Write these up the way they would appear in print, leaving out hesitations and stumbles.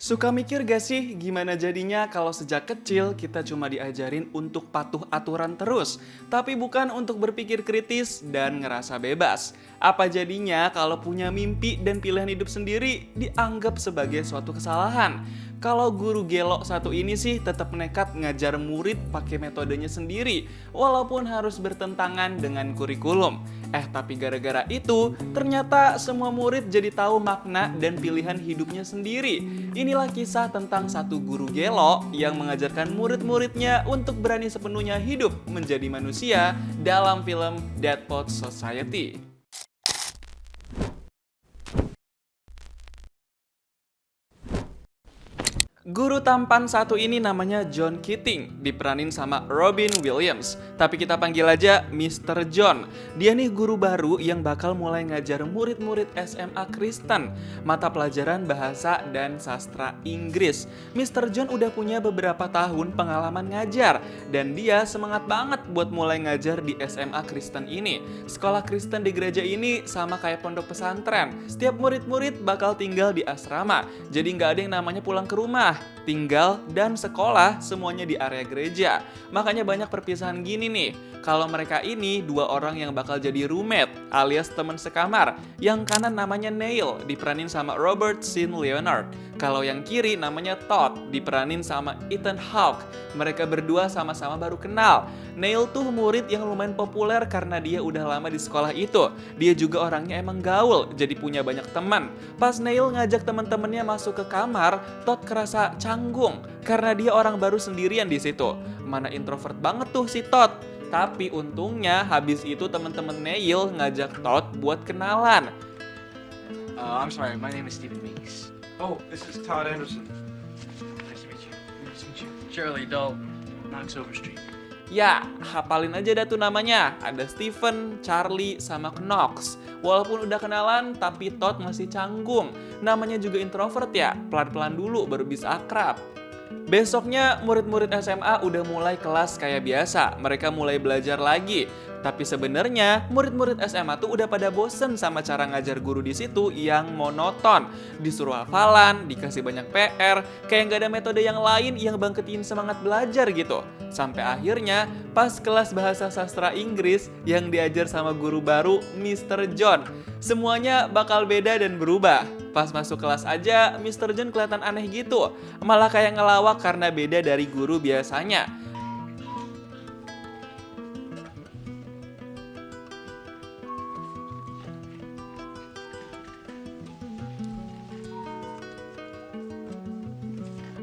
Suka mikir gak sih gimana jadinya kalau sejak kecil kita cuma diajarin untuk patuh aturan terus, tapi bukan untuk berpikir kritis dan ngerasa bebas. Apa jadinya kalau punya mimpi dan pilihan hidup sendiri dianggap sebagai suatu kesalahan? Kalau guru gelo satu ini sih tetap nekat ngajar murid pakai metodenya sendiri, walaupun harus bertentangan dengan kurikulum. Tapi gara-gara itu, ternyata semua murid jadi tahu makna dan pilihan hidupnya sendiri. Inilah kisah tentang satu guru gelo yang mengajarkan murid-muridnya untuk berani sepenuhnya hidup menjadi manusia dalam film Dead Poets Society. Guru tampan satu ini namanya John Keating, diperanin sama Robin Williams. Tapi kita panggil aja Mr. John. Dia nih guru baru yang bakal mulai ngajar murid-murid SMA Kristen, mata pelajaran bahasa dan sastra Inggris. Mr. John udah punya beberapa tahun pengalaman ngajar, dan dia semangat banget buat mulai ngajar di SMA Kristen ini. Sekolah Kristen di gereja ini sama kayak pondok pesantren. Setiap murid-murid bakal tinggal di asrama, jadi nggak ada yang namanya pulang ke rumah. Tinggal dan sekolah semuanya di area gereja. Makanya banyak perpisahan gini nih. Kalau mereka ini dua orang yang bakal jadi roommate alias teman sekamar. Yang kanan namanya Neil, diperanin sama Robert Sean Leonard. Kalau yang kiri namanya Todd, diperanin sama Ethan Hawke. Mereka berdua sama-sama baru kenal. Neil tuh murid yang lumayan populer karena dia udah lama di sekolah itu. Dia juga orangnya emang gaul, jadi punya banyak teman. Pas Neil ngajak teman-temannya masuk ke kamar, Todd kerasa canggung karena dia orang baru sendirian di situ. Mana introvert banget tuh si Todd. Tapi untungnya habis itu teman-teman Neil ngajak Todd buat kenalan. I'm sorry, my name is Stephen Meeks. Oh, this is Todd Anderson. Nice to meet you. Nice to meet you. Shirley Dalton, Knox Overstreet. Ya, hafalin aja dah tuh namanya. Ada Stephen, Charlie, sama Knox. Walaupun udah kenalan, tapi Todd masih canggung. Namanya juga introvert ya, pelan-pelan dulu baru bisa akrab. Besoknya murid-murid SMA udah mulai kelas kayak biasa. Mereka mulai belajar lagi. Tapi sebenarnya murid-murid SMA tuh udah pada bosen sama cara ngajar guru di situ yang monoton. Disuruh hafalan, dikasih banyak PR, kayak nggak ada metode yang lain yang bangkitin semangat belajar gitu. Sampai akhirnya pas kelas bahasa sastra Inggris yang diajar sama guru baru Mr. John. Semuanya bakal beda dan berubah. Pas masuk kelas aja, Mr. John kelihatan aneh gitu. Malah kayak ngelawak karena beda dari guru biasanya.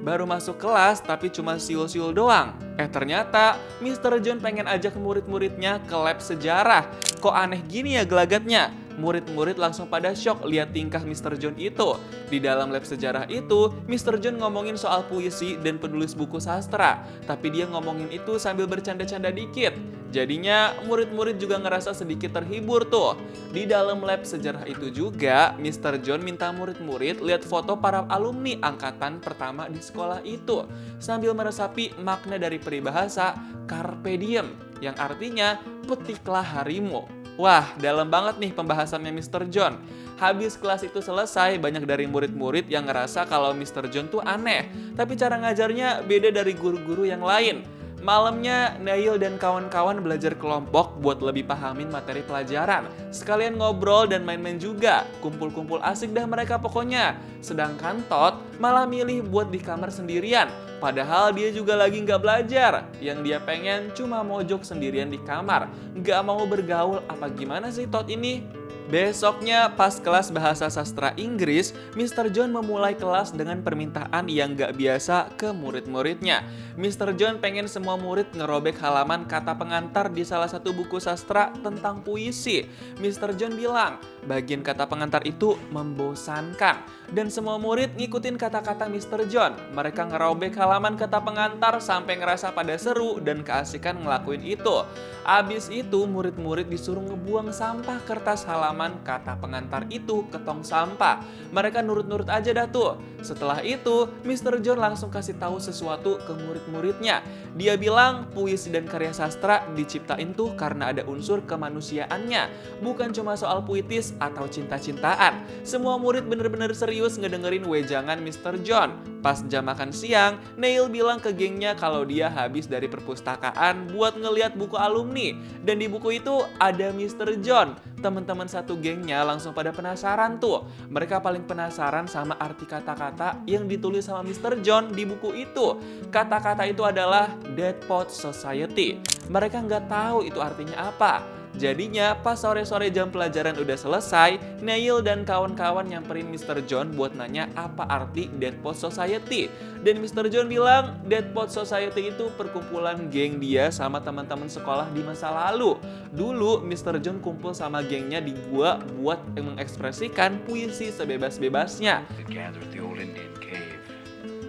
Baru masuk kelas tapi cuma siul-siul doang. Ternyata Mr. John pengen ajak murid-muridnya ke lab sejarah. Kok aneh gini ya gelagatnya? Murid-murid langsung pada shock lihat tingkah Mr. John itu. Di dalam lab sejarah itu, Mr. John ngomongin soal puisi dan penulis buku sastra. Tapi dia ngomongin itu sambil bercanda-canda dikit. Jadinya murid-murid juga ngerasa sedikit terhibur tuh. Di dalam lab sejarah itu juga, Mr. John minta murid-murid lihat foto para alumni angkatan pertama di sekolah itu. Sambil meresapi makna dari peribahasa Carpe Diem, yang artinya petiklah harimu. Wah, dalam banget nih pembahasannya Mr. John. Habis kelas itu selesai, banyak dari murid-murid yang ngerasa kalau Mr. John tuh aneh. Tapi cara ngajarnya beda dari guru-guru yang lain. Malamnya, Neil dan kawan-kawan belajar kelompok buat lebih pahamin materi pelajaran. Sekalian ngobrol dan main-main juga. Kumpul-kumpul asik dah mereka pokoknya. Sedangkan Todd malah milih buat di kamar sendirian. Padahal dia juga lagi nggak belajar. Yang dia pengen cuma mojok sendirian di kamar. Nggak mau bergaul, apa gimana sih Todd ini? Besoknya pas kelas bahasa sastra Inggris, Mr. John memulai kelas dengan permintaan yang gak biasa ke murid-muridnya. Mr. John pengen semua murid ngerobek halaman kata pengantar di salah satu buku sastra tentang puisi. Mr. John bilang, bagian kata pengantar itu membosankan. Dan semua murid ngikutin kata-kata Mr. John. Mereka ngerobek halaman kata pengantar sampai ngerasa pada seru dan keasikan ngelakuin itu. Abis itu murid-murid disuruh ngebuang sampah kertas halaman kata pengantar itu ke tong sampah. Mereka nurut-nurut aja dah tuh. Setelah itu, Mr. John langsung kasih tahu sesuatu ke murid-muridnya. Dia bilang puisi dan karya sastra diciptain tuh karena ada unsur kemanusiaannya. Bukan cuma soal puitis atau cinta-cintaan. Semua murid bener-bener serius serius ngedengerin wejangan Mr. John. Pas jam makan siang, Neil bilang ke gengnya kalau dia habis dari perpustakaan buat ngeliat buku alumni. Dan di buku itu ada Mr. John. Teman-teman satu gengnya langsung pada penasaran tuh. Mereka paling penasaran sama arti kata-kata yang ditulis sama Mr. John di buku itu. Kata-kata itu adalah Dead Poets Society. Mereka nggak tahu itu artinya apa. Jadinya pas sore-sore jam pelajaran udah selesai, Neil dan kawan-kawan nyamperin Mr. John buat nanya apa arti Dead Poets Society. Dan Mr. John bilang Dead Poets Society itu perkumpulan geng dia sama teman-teman sekolah di masa lalu. Dulu Mr. John kumpul sama gengnya di gua buat mengekspresikan puisi sebebas-bebasnya. They gather at the old Indian cave,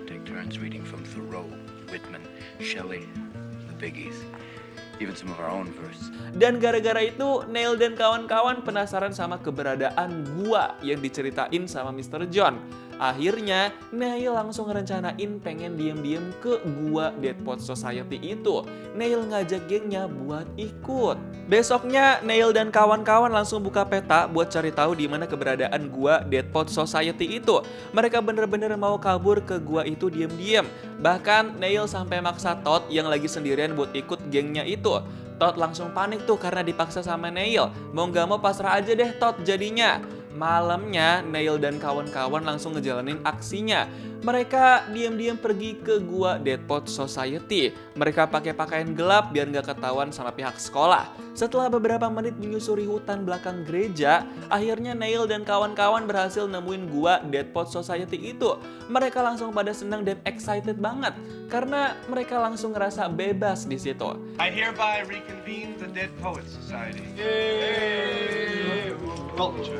take turns reading from Thoreau, Whitman, Shelley, the biggies, even some of our own verse. Dan gara-gara itu, Neil dan kawan-kawan penasaran sama keberadaan gua yang diceritain sama Mr. John. Akhirnya, Neil langsung ngerencanain pengen diem-diem ke gua Dead Poets Society itu. Neil ngajak gengnya buat ikut. Besoknya, Neil dan kawan-kawan langsung buka peta buat cari tahu di mana keberadaan gua Dead Poets Society itu. Mereka bener-bener mau kabur ke gua itu diem-diem. Bahkan, Neil sampai maksa Todd yang lagi sendirian buat ikut gengnya itu. Todd langsung panik tuh karena dipaksa sama Neil. Mau gak mau pasrah aja deh Todd jadinya. Malamnya, Neil dan kawan-kawan langsung ngejalanin aksinya. Mereka diam-diam pergi ke gua Dead Poets Society. Mereka pakai pakaian gelap biar nggak ketahuan sama pihak sekolah. Setelah beberapa menit menyusuri hutan belakang gereja, akhirnya Neil dan kawan-kawan berhasil nemuin gua Dead Poets Society itu. Mereka langsung pada senang dan excited banget karena mereka langsung ngerasa bebas di situ. I hereby reconvene the Dead Poets Society. Culture.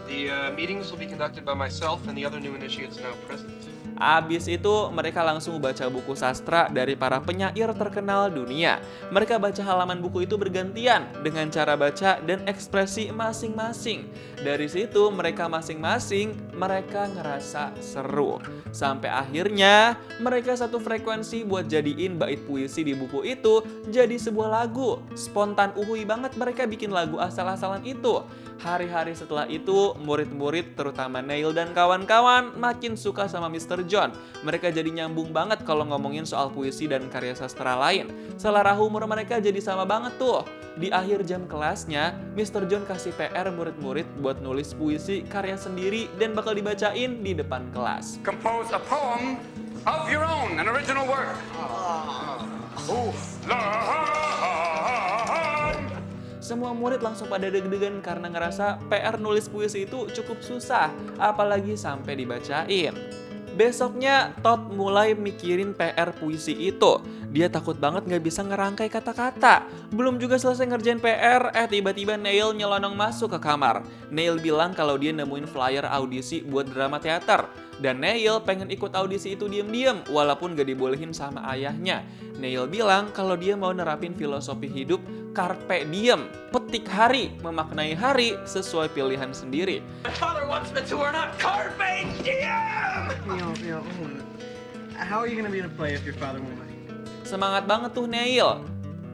The meetings will be conducted by myself and the other new initiates now present. Abis itu mereka langsung baca buku sastra dari para penyair terkenal dunia. Mereka baca halaman buku itu bergantian dengan cara baca dan ekspresi masing-masing. Dari situ mereka masing-masing ngerasa seru. Sampai akhirnya mereka satu frekuensi buat jadiin bait puisi di buku itu jadi sebuah lagu. Spontan uhui banget mereka bikin lagu asal-asalan itu. Hari-hari setelah itu, murid-murid terutama Neil dan kawan-kawan makin suka sama Mr. John. Mereka jadi nyambung banget kalau ngomongin soal puisi dan karya sastra lain. Selera humor mereka jadi sama banget tuh. Di akhir jam kelasnya, Mr. John kasih PR murid-murid buat nulis puisi karya sendiri dan bakal dibacain di depan kelas. Compose a poem of your own, an original work. Semua murid langsung pada deg-degan karena ngerasa PR nulis puisi itu cukup susah, apalagi sampai dibacain. Besoknya, Todd mulai mikirin PR puisi itu. Dia takut banget nggak bisa ngerangkai kata-kata. Belum juga selesai ngerjain PR, tiba-tiba Neil nyelonong masuk ke kamar. Neil bilang kalau dia nemuin flyer audisi buat drama teater. Dan Neil pengen ikut audisi itu diem-diem, walaupun gak dibolehin sama ayahnya. Neil bilang kalau dia mau nerapin filosofi hidup carpe diem, petik hari, memaknai hari sesuai pilihan sendiri. My father wants me to learn a carpe diem! How are you gonna be in a play if your father won't let you? Semangat banget tuh Neil,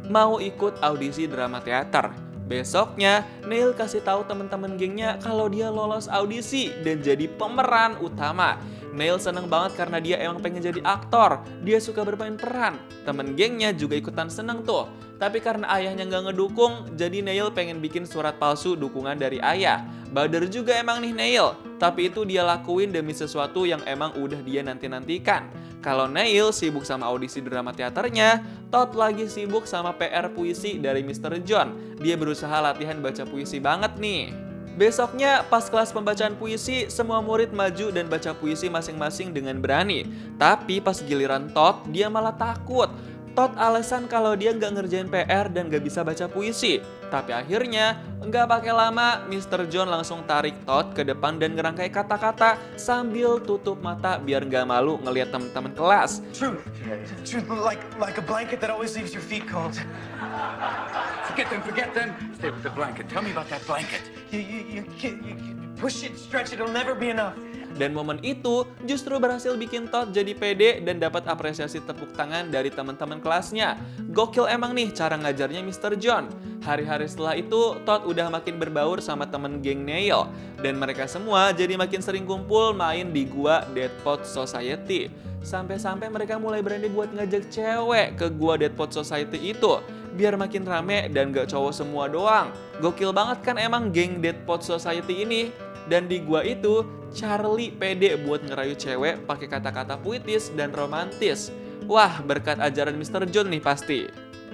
mau ikut audisi drama teater. Besoknya, Neil kasih tahu teman-teman gengnya kalau dia lolos audisi dan jadi pemeran utama. Neil seneng banget karena dia emang pengen jadi aktor. Dia suka bermain peran. Temen gengnya juga ikutan seneng tuh. Tapi karena ayahnya nggak ngedukung, jadi Neil pengen bikin surat palsu dukungan dari ayah. Bader juga emang nih Neil, tapi itu dia lakuin demi sesuatu yang emang udah dia nanti-nantikan. Kalau Neil sibuk sama audisi drama teaternya, Todd lagi sibuk sama PR puisi dari Mr. John. Dia berusaha latihan baca puisi banget nih. Besoknya pas kelas pembacaan puisi, semua murid maju dan baca puisi masing-masing dengan berani. Tapi pas giliran Todd, dia malah takut. Todd alasan kalau dia nggak ngerjain PR dan nggak bisa baca puisi. Tapi akhirnya, nggak pakai lama, Mr. John langsung tarik Todd ke depan dan ngerangkai kata-kata sambil tutup mata biar nggak malu ngelihat teman-teman kelas. Truth, like a blanket that always leaves your feet cold. Forget them. Stay with the blanket. Tell me about that blanket. You push it, stretch it, it'll never be enough. Dan momen itu justru berhasil bikin Todd jadi pede dan dapat apresiasi tepuk tangan dari teman-teman kelasnya. Gokil emang nih cara ngajarnya Mr. John. Hari-hari setelah itu, Todd udah makin berbaur sama temen geng Neil. Dan mereka semua jadi makin sering kumpul main di gua Dead Pot Society. Sampai-sampai mereka mulai berani buat ngajak cewek ke gua Dead Pot Society itu. Biar makin rame dan gak cowok semua doang. Gokil banget kan emang geng Dead Pot Society ini. Dan di gua itu, Charlie pede buat ngerayu cewek pakai kata-kata puitis dan romantis. Wah, berkat ajaran Mr. John nih pasti.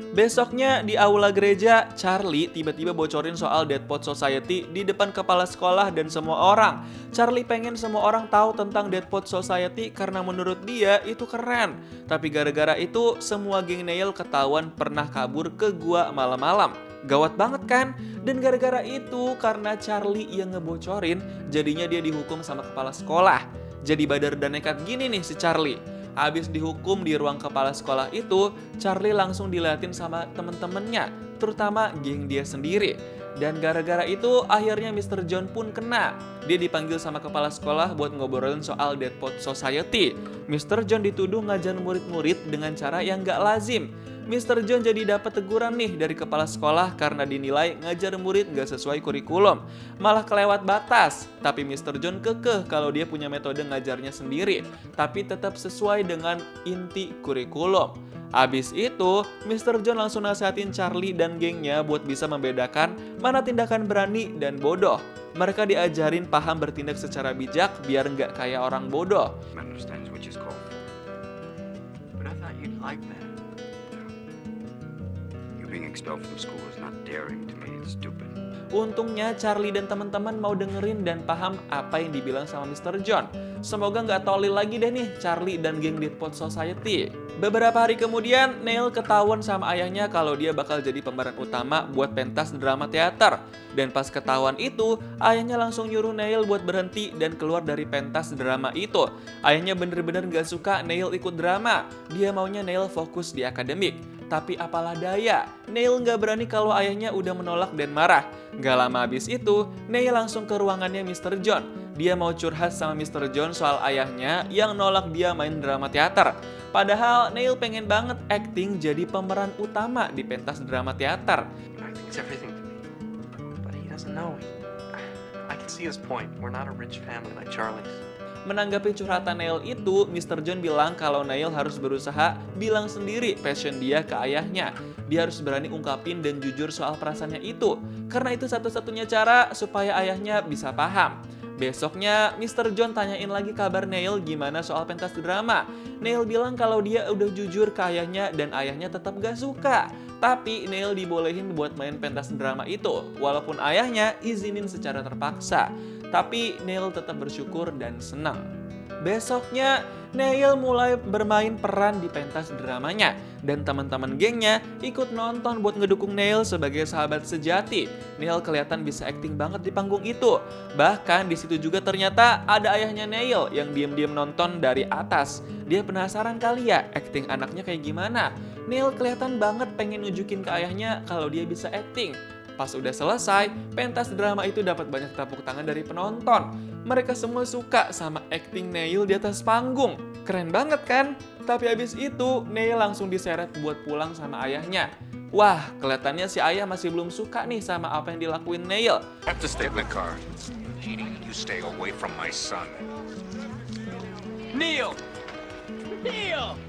Besoknya di aula gereja, Charlie tiba-tiba bocorin soal Dead Pot Society di depan kepala sekolah dan semua orang. Charlie pengen semua orang tahu tentang Dead Pot Society karena menurut dia itu keren. Tapi gara-gara itu, semua geng Neil ketahuan pernah kabur ke gua malam-malam. Gawat banget kan? Dan gara-gara itu, karena Charlie yang ngebocorin, jadinya dia dihukum sama kepala sekolah. Jadi badar dan nekat gini nih si Charlie. Habis dihukum di ruang kepala sekolah itu, Charlie langsung diliatin sama temen-temennya, terutama geng dia sendiri. Dan gara-gara itu, akhirnya Mr. John pun kena. Dia dipanggil sama kepala sekolah buat ngobrolin soal Dead Pot Society. Mr. John dituduh ngajar murid-murid dengan cara yang gak lazim. Mr. John jadi dapat teguran nih dari kepala sekolah karena dinilai ngajar murid gak sesuai kurikulum. Malah kelewat batas. Tapi Mr. John kekeh kalau dia punya metode ngajarnya sendiri. Tapi tetap sesuai dengan inti kurikulum. Abis itu, Mr. John langsung nasihatin Charlie dan gengnya buat bisa membedakan mana tindakan berani dan bodoh. Mereka diajarin paham bertindak secara bijak biar nggak kayak orang bodoh. Man understands which is called for. But I thought you'd like that. You being expelled from school is not daring to me, it's stupid. Untungnya Charlie dan teman-teman mau dengerin dan paham apa yang dibilang sama Mr. John. Semoga nggak tolil lagi deh nih Charlie dan geng Dead Pot Society. Beberapa hari kemudian, Neil ketahuan sama ayahnya kalau dia bakal jadi pemeran utama buat pentas drama teater. Dan pas ketahuan itu, ayahnya langsung nyuruh Neil buat berhenti dan keluar dari pentas drama itu. Ayahnya bener-bener gak suka Neil ikut drama. Dia maunya Neil fokus di akademik. Tapi apalah daya, Neil gak berani kalau ayahnya udah menolak dan marah. Gak lama habis itu, Neil langsung ke ruangannya Mr. John. Dia mau curhat sama Mr. John soal ayahnya yang nolak dia main drama teater. Padahal Neil pengen banget acting jadi pemeran utama di pentas drama teater. Acting's everything to me. But he doesn't know. I can see his point. We're not a rich family like Charlie's. Menanggapi curhatan Neil itu, Mr. John bilang kalau Neil harus berusaha bilang sendiri passion dia ke ayahnya. Dia harus berani ungkapin dan jujur soal perasaannya itu. Karena itu satu-satunya cara supaya ayahnya bisa paham. Besoknya, Mr. John tanyain lagi kabar Neil gimana soal pentas drama. Neil bilang kalau dia udah jujur ke ayahnya dan ayahnya tetap gak suka. Tapi Neil dibolehin buat main pentas drama itu, walaupun ayahnya izinin secara terpaksa. Tapi Neil tetap bersyukur dan senang. Besoknya, Neil mulai bermain peran di pentas dramanya. Dan teman-teman gengnya ikut nonton buat ngedukung Neil sebagai sahabat sejati. Neil kelihatan bisa acting banget di panggung itu. Bahkan di situ juga ternyata ada ayahnya Neil yang diam-diam nonton dari atas. Dia penasaran kali ya acting anaknya kayak gimana. Neil kelihatan banget pengen nunjukin ke ayahnya kalau dia bisa acting. Pas udah selesai, pentas drama itu dapat banyak tepuk tangan dari penonton. Mereka semua suka sama acting Neil di atas panggung. Keren banget kan? Tapi habis itu, Neil langsung diseret buat pulang sama ayahnya. Wah, kelihatannya si ayah masih belum suka nih sama apa yang dilakuin Neil. I have to stay in the car. Edie, you stay away from my son. Neil! Neil!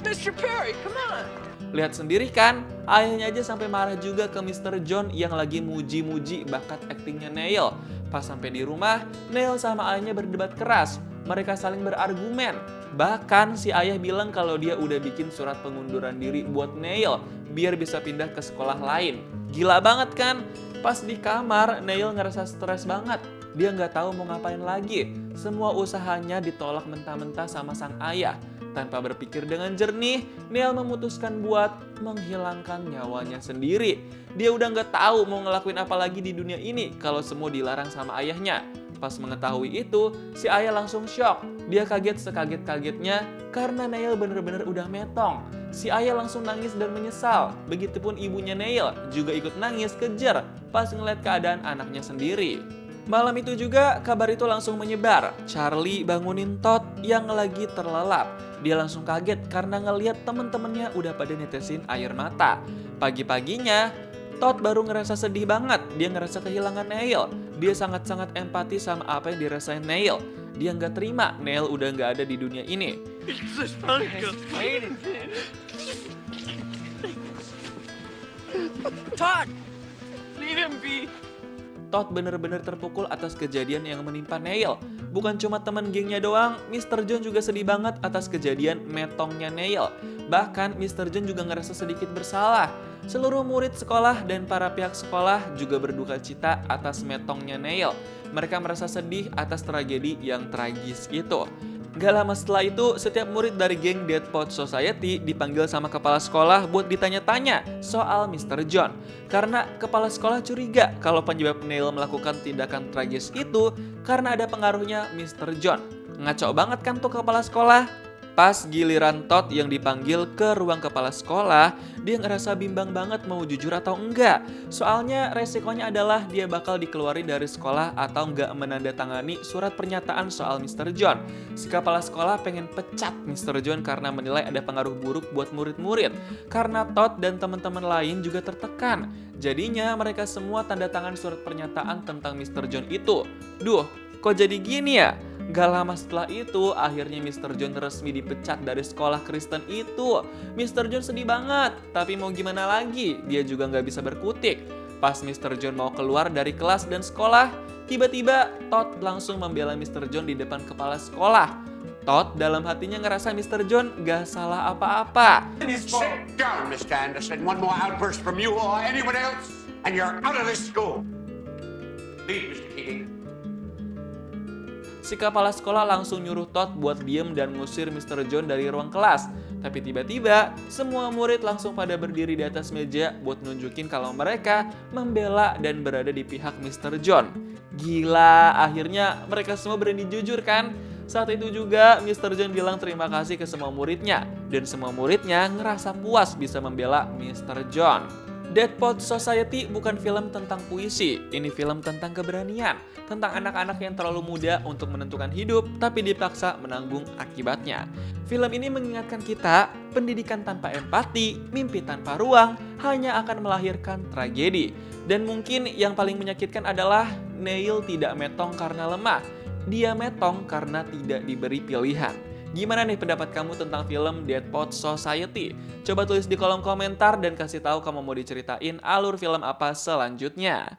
Mr. Perry, come on! Lihat sendiri kan, ayahnya aja sampai marah juga ke Mr. John yang lagi muji-muji bakat aktingnya Neil. Pas sampai di rumah, Neil sama ayahnya berdebat keras. Mereka saling berargumen. Bahkan si ayah bilang kalau dia udah bikin surat pengunduran diri buat Neil biar bisa pindah ke sekolah lain. Gila banget kan? Pas di kamar, Neil ngerasa stres banget. Dia nggak tahu mau ngapain lagi. Semua usahanya ditolak mentah-mentah sama sang ayah. Tanpa berpikir dengan jernih, Neil memutuskan buat menghilangkan nyawanya sendiri. Dia udah nggak tahu mau ngelakuin apa lagi di dunia ini kalau semua dilarang sama ayahnya. Pas mengetahui itu, si ayah langsung shock. Dia kaget sekaget-kagetnya karena Neil bener-bener udah metong. Si ayah langsung nangis dan menyesal. Begitupun ibunya Neil juga ikut nangis kejer pas ngeliat keadaan anaknya sendiri. Malam itu juga kabar itu langsung menyebar. Charlie bangunin Todd yang lagi terlelap. Dia langsung kaget karena ngeliat temen-temennya udah pada netesin air mata. Pagi-paginya, Todd baru ngerasa sedih banget. Dia ngerasa kehilangan Neil. Dia sangat-sangat empati sama apa yang dirasain Neil. Dia nggak terima Neil udah nggak ada di dunia ini. Todd! Leave him be! Todd bener-bener terpukul atas kejadian yang menimpa Neil. Bukan cuma teman gengnya doang, Mr. John juga sedih banget atas kejadian metongnya Neil. Bahkan Mr. John juga ngerasa sedikit bersalah. Seluruh murid sekolah dan para pihak sekolah juga berduka cita atas metongnya Neil. Mereka merasa sedih atas tragedi yang tragis itu. Gak lama setelah itu, setiap murid dari geng Dead Pot Society dipanggil sama kepala sekolah buat ditanya-tanya soal Mr. John. Karena kepala sekolah curiga kalau penyebab Neil melakukan tindakan tragis itu karena ada pengaruhnya Mr. John. Ngaco banget kan tuh kepala sekolah? Pas giliran Todd yang dipanggil ke ruang kepala sekolah, dia ngerasa bimbang banget mau jujur atau enggak. Soalnya resikonya adalah dia bakal dikeluarin dari sekolah atau enggak menandatangani surat pernyataan soal Mr. John. Si kepala sekolah pengen pecat Mr. John karena menilai ada pengaruh buruk buat murid-murid. Karena Todd dan teman-teman lain juga tertekan. Jadinya mereka semua tanda tangan surat pernyataan tentang Mr. John itu. Duh, kok jadi gini ya? Gak lama setelah itu, akhirnya Mr. John resmi dipecat dari sekolah Kristen itu. Mr. John sedih banget, tapi mau gimana lagi, dia juga gak bisa berkutik. Pas Mr. John mau keluar dari kelas dan sekolah, tiba-tiba Todd langsung membela Mr. John di depan kepala sekolah. Todd dalam hatinya ngerasa Mr. John gak salah apa-apa. Sit down, Mr. Anderson. One more outburst from you or anyone else, and you're out of this school. Leave, Mr. Keating. Si kepala sekolah langsung nyuruh Todd buat diem dan ngusir Mr. John dari ruang kelas. Tapi tiba-tiba, semua murid langsung pada berdiri di atas meja buat nunjukin kalau mereka membela dan berada di pihak Mr. John. Gila, akhirnya mereka semua berani jujur kan? Saat itu juga, Mr. John bilang terima kasih ke semua muridnya. Dan semua muridnya ngerasa puas bisa membela Mr. John. Dead Pot Society bukan film tentang puisi, ini film tentang keberanian, tentang anak-anak yang terlalu muda untuk menentukan hidup, tapi dipaksa menanggung akibatnya. Film ini mengingatkan kita, pendidikan tanpa empati, mimpi tanpa ruang, hanya akan melahirkan tragedi. Dan mungkin yang paling menyakitkan adalah Neil tidak metong karena lemah, dia metong karena tidak diberi pilihan. Gimana nih pendapat kamu tentang film Dead Pot Society? Coba tulis di kolom komentar dan kasih tahu kamu mau diceritain alur film apa selanjutnya.